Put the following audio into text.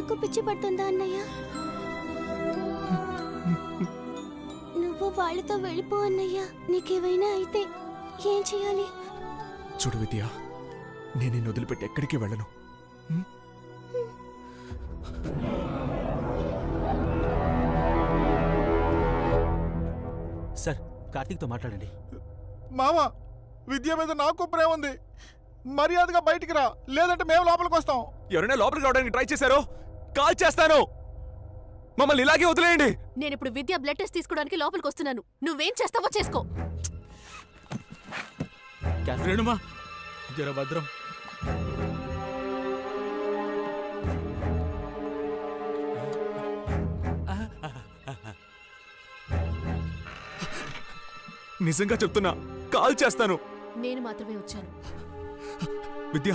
నాకు పిచ్చి పడుతుందా అన్నయ్య? నువ్వు వాళ్ళతో వెళ్ళిపో అన్నయ్య. నీకేమైనా అయితే ఏం చేయాలి? చూడు విద్య, నేను నిన్ను వదిలిపెట్టి ఎక్కడికి వెళ్ళను. సార్, కార్తీక్తో మాట్లాడండి. మామ, విద్య మీద నాకు ప్రేమ ఉంది. మర్యాదగా బయటికి రా, లేదంటే మేము లోపలికి వస్తాం. ఎవరైనా లోపలికి రావడానికి ట్రై చేశారో కాల్ చేస్తాను. మమ్మల్ని ఇలాగే వదిలేయండి. నేను ఇప్పుడు విద్య బ్లడ్ టెస్ట్ తీసుకోవడానికి లోపలికి వస్తున్నాను. నువ్వేం చేస్తావో చేసుకో. రేణుమా, జర భద్రం. నిజంగా చెప్తున్నా, కాల్ చేస్తాను. నేను మాత్రమే వచ్చాను. విద్య